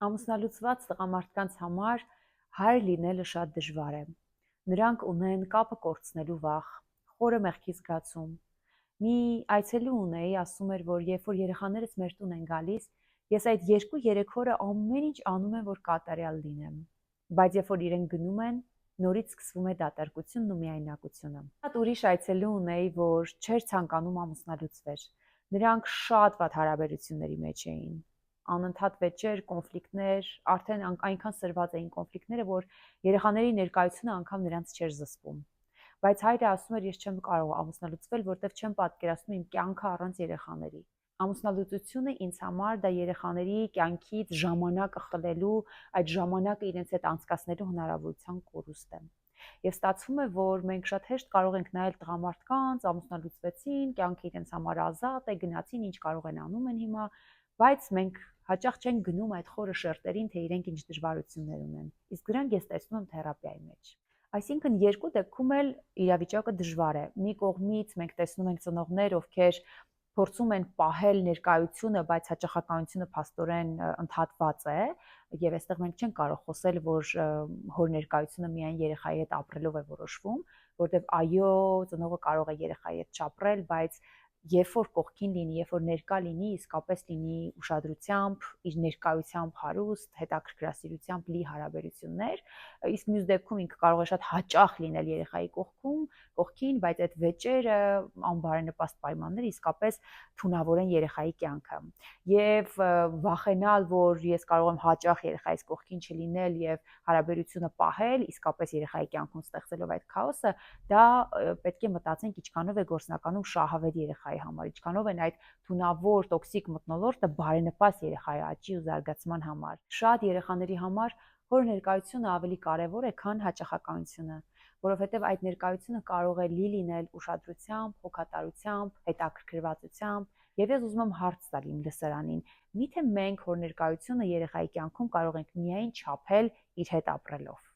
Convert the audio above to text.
Ամուսնալուծված տղամարդկանց համար հայր լինելը շատ դժվար է։ Նրանք ունեն կապը կորցնելու վախ, խորը մեղքի զգացում։ Մի այցելու ունեի, ասում էր, որ երբ որ երեխաներս մեր տուն են գալիս, ես այդ 2-3 օրը ամեն ինչ անում եմ, որ կատարյալ լինեմ։ Բայց երբ որ իրենք գնում են, նորից սկսվում է դատարկությունն ու միայնակությունը։ Շատ ուրիշ այցելու ունեի, որ չէր ցանկանում ամուսնալուծվեր։ Նրանք շատ վատ հարաբերությունների մեջ էին։ Անընդհատ վեճեր, կոնֆլիկտներ, արդեն այնքան սրված էին կոնֆլիկտները, որ երեխաների ներկայությունը անգամ նրանց չէր զսպում։ Բայց հայրը ասում էր, ես չեմ կարող ամուսնալուծվել, որտեվ չեմ պատկերացնում իմ կյանքը առանց երեխաների։ Ամուսնալուծությունը ինձ համար դա երեխաների կյանքից ժամանակը խլելու, այդ ժամանակը իրենց հետ անցկացնելու հնարավորության կորուստ է։ Եվ ստացվում է, որ մենք շատ հեշտ կարող ենք նայել տղամարդկանց, ամուսնալուծվեցին, կյանքը իրենց համար ազատ է, գնացին, ինչ կարող են անում են հիմա, բայց մենք հաճախ չենք գնում այդ խորը շերտերին, թե իրենք ինչ դժվարություններ ունեն։ Իսկ դրանք ես տեսնում եմ թերապիայի մեջ։ Այսինքն երկու դեպքում էլ իրավիճակը դժվար է։ Մի կողմից մենք տեսնում ենք ծնողներ, ովքեր փորձում են պահել ներկայությունը, բայց հաճախականությունը փաստորեն ընդհատված է, եւ այստեղ մենք չենք կարող խոսել, որ հոր ներկայությունը միայն երեխայի հետ ապրելով է որոշվում, որտեվ այո, ծնողը կարող է երեխայի հետ չապրել, բայց երբ որ կողքին լինի, երբ որ ներկա լինի, իսկապես լինի ուշադրությամբ, իր ներկայությամբ հարուստ, հետաքրքրասիրությամբ լի հարաբերություններ, իսկ մյուս դեպքում ինքը կարող է շատ հաճախ լինել երեխայի կողքին, բայց այդ վեճերը, անբարենպաստ պայմանները իսկապես թունավորեն երեխայի կյանքը։ Եվ վախենալ, որ ես կարող եմ հաճախ երեխայիս կողքին չլինել եւ հարաբերությունը պահել, իսկապես երեխայի կյանքում ստեղծելով այդ քաոսը, դա պետք է մտածենք ինչքանով է գործնականում շահավետ երեխայի համար, ինչքանով են այդ թունավոր տոքսիկ մթնոլորտը բարենպաստ երեխայի աճի ու զարգացման համար։ Շատ երեխաների համար հոր ներկայությունը ավելի կարևոր է, քան հաճախականությունը, որովհետև այդ ներկայությունը կարող է լինել ուշադրությամբ, հոգատարությամբ, հետաքրքրվածությամբ, եւ ես ուզում եմ հարց տալ իմ լսարանին. միթե մենք հոր ներկայությունը երեխայի կյանքում կարող ենք միայն չափել իր հետ ապրելով։